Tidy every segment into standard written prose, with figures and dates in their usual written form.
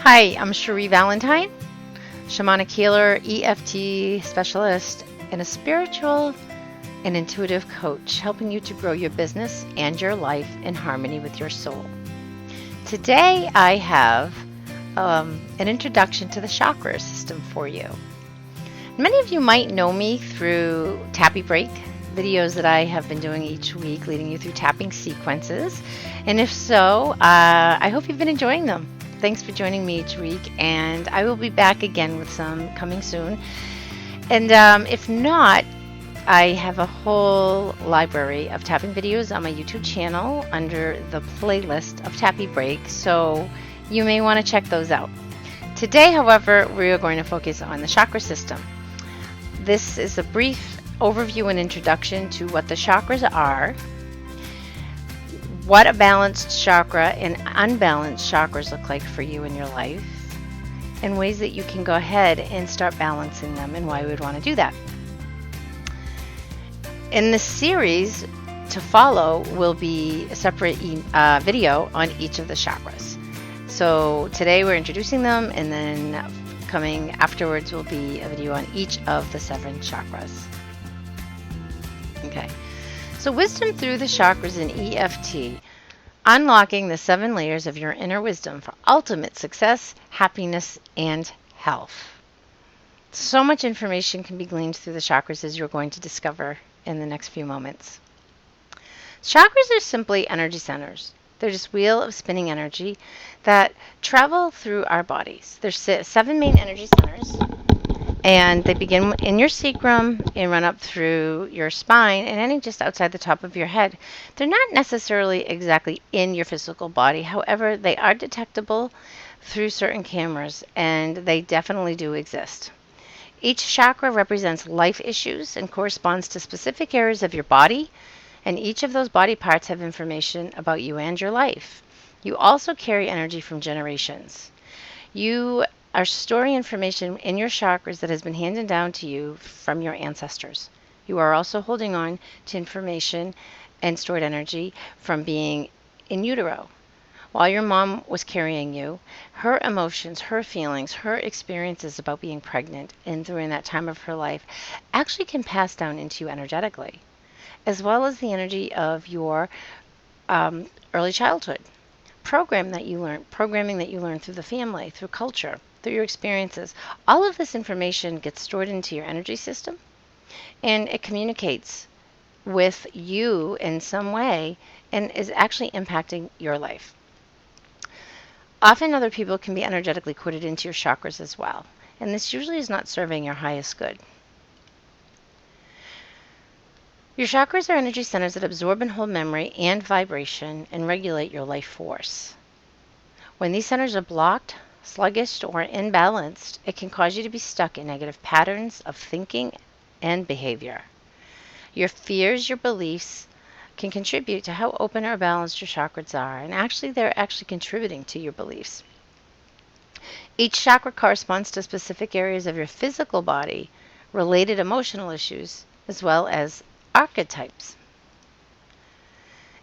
Hi, I'm Cherie Valentine, shamanic healer, EFT specialist, and a spiritual and intuitive coach, helping you to grow your business and your life in harmony with your soul. Today, I have an introduction to the chakra system for you. Many of you might know me through Tappy Break videos that I have been doing each week, leading you through tapping sequences. And if so, I hope you've been enjoying them. Thanks for joining me each week, and I will be back again with some coming soon. And if not, I have a whole library of tapping videos on my YouTube channel under the playlist of Tappy Break, so you may want to check those out. Today, however, we are going to focus on the chakra system. This is a brief overview and introduction to what the chakras are, what a balanced chakra and unbalanced chakras look like for you in your life, and ways that you can go ahead and start balancing them and why we would want to do that. In this series to follow will be a separate video on each of the chakras. So today we're introducing them, and then coming afterwards will be a video on each of the 7 chakras. Okay. So wisdom through the chakras in EFT, unlocking the 7 layers of your inner wisdom for ultimate success, happiness, and health. So much information can be gleaned through the chakras, as you're going to discover in the next few moments. Chakras are simply energy centers. They're just wheel of spinning energy that travel through our bodies. There's 7 main energy centers, and they begin in your sacrum and run up through your spine and ending just outside the top of your head. They're not necessarily exactly in your physical body. However, they are detectable through certain cameras, and they definitely do exist. Each chakra represents life issues and corresponds to specific areas of your body, and each of those body parts have information about you and your life. You also carry energy from generations. You are storing information in your chakras that has been handed down to you from your ancestors. You are also holding on to information and stored energy from being in utero. While your mom was carrying you, her emotions, her feelings, her experiences about being pregnant and during that time of her life actually can pass down into you energetically, as well as the energy of your early childhood. Programming that you learn through the family, through culture, through your experiences. All of this information gets stored into your energy system, and it communicates with you in some way and is actually impacting your life. Often other people can be energetically coded into your chakras as well, and this usually is not serving your highest good. Your chakras are energy centers that absorb and hold memory and vibration and regulate your life force. When these centers are blocked, sluggish, or imbalanced, it can cause you to be stuck in negative patterns of thinking and behavior. Your fears, your beliefs can contribute to how open or balanced your chakras are, and they're actually contributing to your beliefs. Each chakra corresponds to specific areas of your physical body, related emotional issues, as well as archetypes.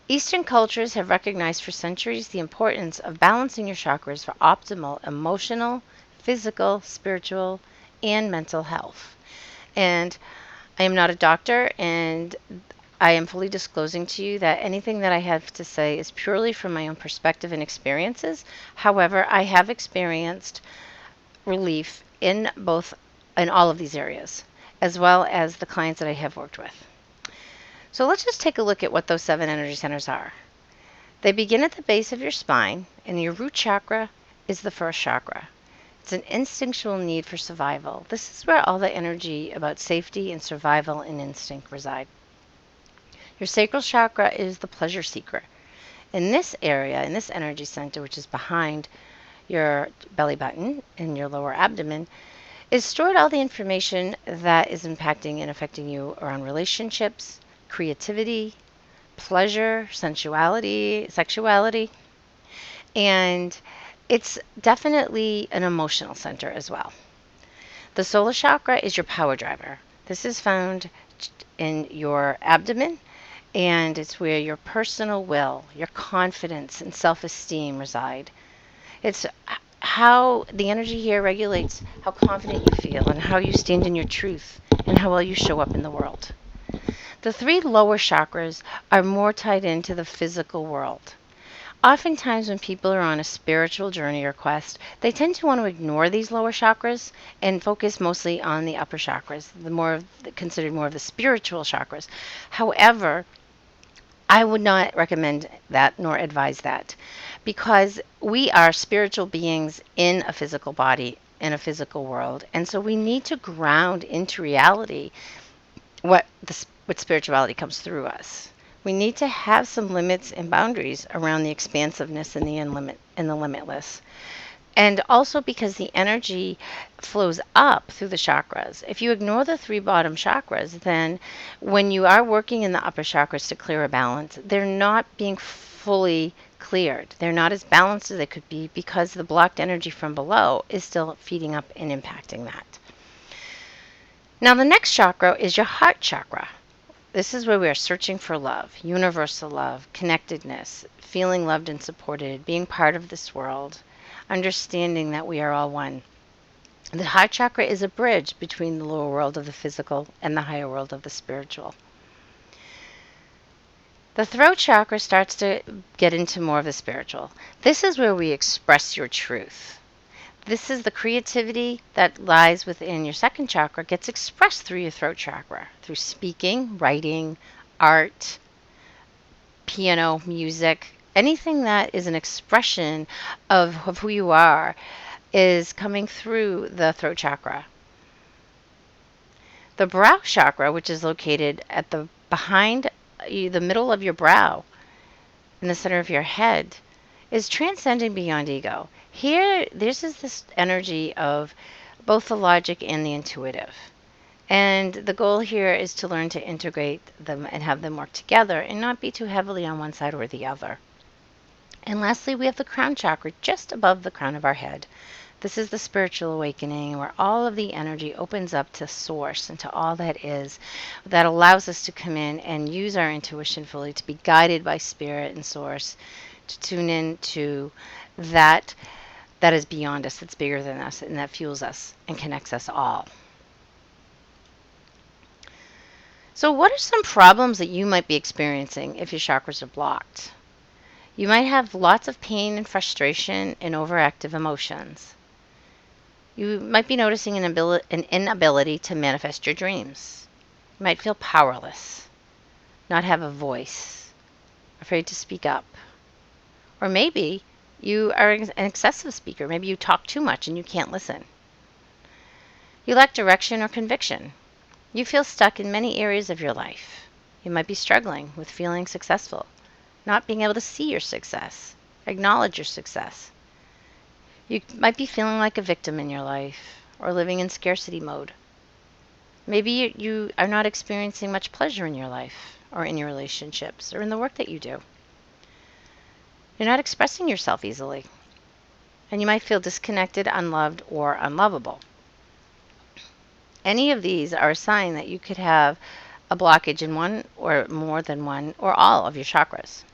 Eastern cultures have recognized for centuries the importance of balancing your chakras for optimal emotional, physical, spiritual, and mental health. And I am not a doctor, and I am fully disclosing to you that anything that I have to say is purely from my own perspective and experiences. However, I have experienced relief in all of these areas, as well as the clients that I have worked with. So let's just take a look at what those 7 energy centers are. They begin at the base of your spine, and your root chakra is the first chakra. It's an instinctual need for survival. This is where all the energy about safety and survival and instinct reside. Your sacral chakra is the pleasure seeker. In this area, in this energy center, which is behind your belly button and your lower abdomen, is stored all the information that is impacting and affecting you around relationships, creativity, pleasure, sensuality, sexuality, and it's definitely an emotional center as well. The solar chakra is your power driver. This is found in your abdomen, and it's where your personal will, your confidence, and self-esteem reside. It's how the energy here regulates how confident you feel and how you stand in your truth and how well you show up in the world. The three lower chakras are more tied into the physical world. Oftentimes, when people are on a spiritual journey or quest, they tend to want to ignore these lower chakras and focus mostly on the upper chakras, considered more of the spiritual chakras. However, I would not recommend that nor advise that, because we are spiritual beings in a physical body, in a physical world, and so we need to ground into reality what spirituality comes through us. We need to have some limits and boundaries around the expansiveness and the limitless. And also because the energy flows up through the chakras. If you ignore the three bottom chakras, then when you are working in the upper chakras to clear a balance, they're not being fully cleared. They're not as balanced as they could be because the blocked energy from below is still feeding up and impacting that. Now, the next chakra is your heart chakra. This is where we are searching for love, universal love, connectedness, feeling loved and supported, being part of this world, understanding that we are all one. The heart chakra is a bridge between the lower world of the physical and the higher world of the spiritual. The throat chakra starts to get into more of the spiritual. This is where we express your truth. This is the creativity that lies within your second chakra gets expressed through your throat chakra, through speaking, writing, art, piano, music. Anything that is an expression of who you are is coming through the throat chakra. The brow chakra, which is located at the middle of your brow, in the center of your head, is transcending beyond ego. Here, this is this energy of both the logic and the intuitive. And the goal here is to learn to integrate them and have them work together and not be too heavily on one side or the other. And lastly, we have the crown chakra just above the crown of our head. This is the spiritual awakening where all of the energy opens up to source and to all that is, that allows us to come in and use our intuition fully, to be guided by spirit and source, to tune in to that is beyond us, that's bigger than us, and that fuels us and connects us all. So what are some problems that you might be experiencing if your chakras are blocked? You might have lots of pain and frustration and overactive emotions. You might be noticing an inability to manifest your dreams. You might feel powerless, not have a voice, afraid to speak up. Or maybe you are an excessive speaker. Maybe you talk too much and you can't listen. You lack direction or conviction. You feel stuck in many areas of your life. You might be struggling with feeling successful, not being able to see your success, acknowledge your success. You might be feeling like a victim in your life or living in scarcity mode. Maybe you are not experiencing much pleasure in your life or in your relationships or in the work that you do. You're not expressing yourself easily, and you might feel disconnected, unloved, or unlovable. Any of these are a sign that you could have a blockage in one or more than one or all of your chakras.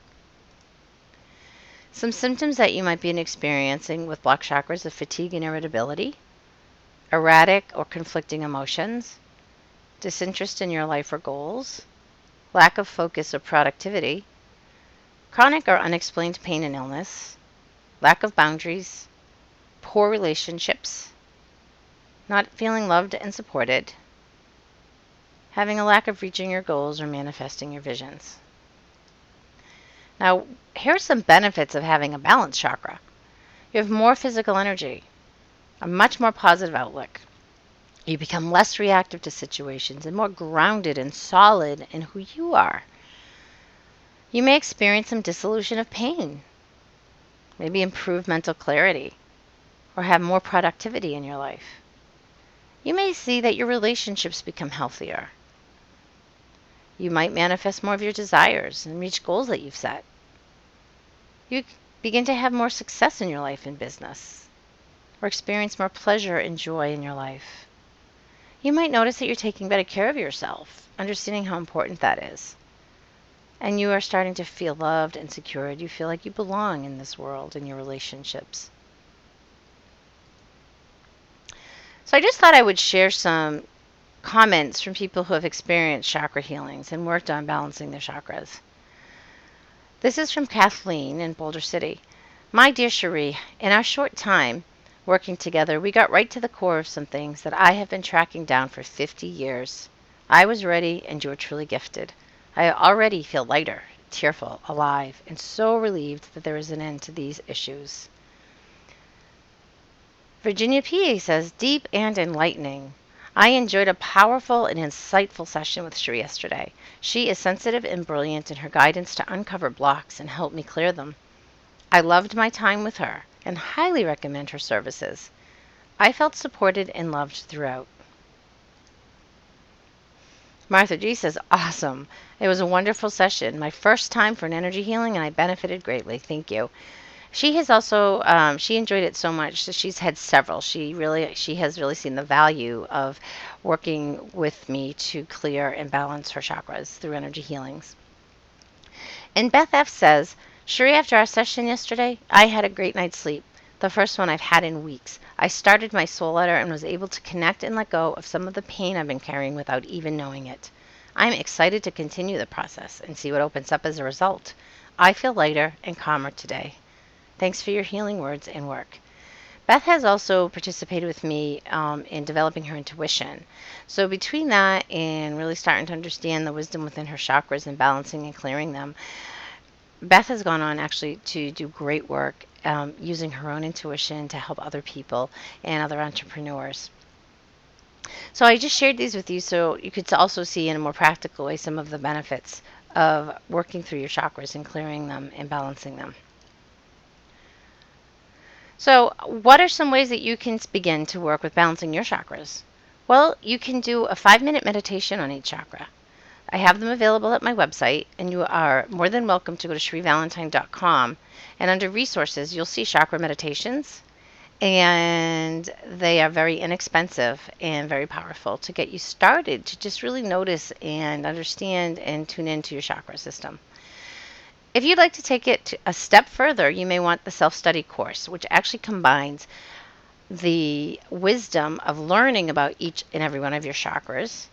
Some symptoms that you might be experiencing with blocked chakras are fatigue and irritability, erratic or conflicting emotions, disinterest in your life or goals, lack of focus or productivity, chronic or unexplained pain and illness, lack of boundaries, poor relationships, not feeling loved and supported, having a lack of reaching your goals or manifesting your visions. Now, here are some benefits of having a balanced chakra. You have more physical energy, a much more positive outlook. You become less reactive to situations and more grounded and solid in who you are. You may experience some dissolution of pain, maybe improve mental clarity, or have more productivity in your life. You may see that your relationships become healthier. You might manifest more of your desires and reach goals that you've set. You begin to have more success in your life and business, or experience more pleasure and joy in your life. You might notice that you're taking better care of yourself, understanding how important that is. And you are starting to feel loved and secured. You feel like you belong in this world, in your relationships. So I just thought I would share some comments from people who have experienced chakra healings and worked on balancing their chakras. This is from Kathleen in Boulder City. My dear Cherie, in our short time working together, we got right to the core of some things that I have been tracking down for 50 years. I was ready, and you were truly gifted. I already feel lighter, tearful, alive, and so relieved that there is an end to these issues. Virginia PA says, deep and enlightening. I enjoyed a powerful and insightful session with Cherie yesterday. She is sensitive and brilliant in her guidance to uncover blocks and help me clear them. I loved my time with her and highly recommend her services. I felt supported and loved throughout. Martha G says, awesome. It was a wonderful session. My first time for an energy healing, and I benefited greatly. Thank you. She has also she enjoyed it so much that she's had several. She has really seen the value of working with me to clear and balance her chakras through energy healings. And Beth F says, Cherie, after our session yesterday, I had a great night's sleep, the first one I've had in weeks. I started my soul letter and was able to connect and let go of some of the pain I've been carrying without even knowing it. I'm excited to continue the process and see what opens up as a result. I feel lighter and calmer today. Thanks for your healing words and work. Beth has also participated with me in developing her intuition. So between that and really starting to understand the wisdom within her chakras and balancing and clearing them, Beth has gone on actually to do great work using her own intuition to help other people and other entrepreneurs. So I just shared these with you so you could also see in a more practical way some of the benefits of working through your chakras and clearing them and balancing them. So what are some ways that you can begin to work with balancing your chakras? Well, you can do a 5-minute meditation on each chakra. I have them available at my website, and you are more than welcome to go to SherieValentine.com, and under resources, you'll see chakra meditations, and they are very inexpensive and very powerful to get you started to just really notice and understand and tune into your chakra system. If you'd like to take it a step further, you may want the self-study course, which actually combines the wisdom of learning about each and every one of your chakras,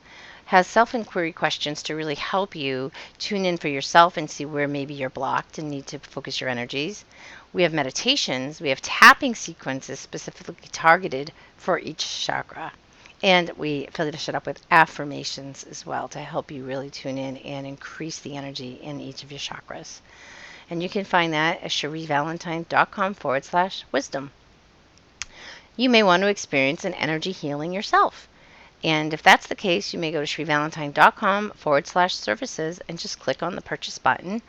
has self-inquiry questions to really help you tune in for yourself and see where maybe you're blocked and need to focus your energies. We have meditations, we have tapping sequences specifically targeted for each chakra. And we finish it up with affirmations as well to help you really tune in and increase the energy in each of your chakras. And you can find that at SherieValentine.com/wisdom. You may want to experience an energy healing yourself. And if that's the case, you may go to SherieValentine.com/services and just click on the purchase button,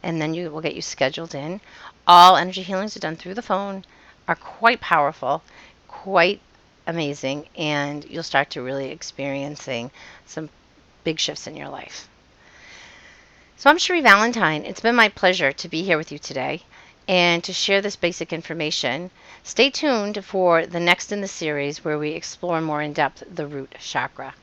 and then you will get you scheduled in. All energy healings are done through the phone, are quite powerful, quite amazing, and you'll start to really experiencing some big shifts in your life. So I'm Cherie Valentine. It's been my pleasure to be here with you today and to share this basic information. Stay tuned for the next in the series where we explore more in depth the root chakra.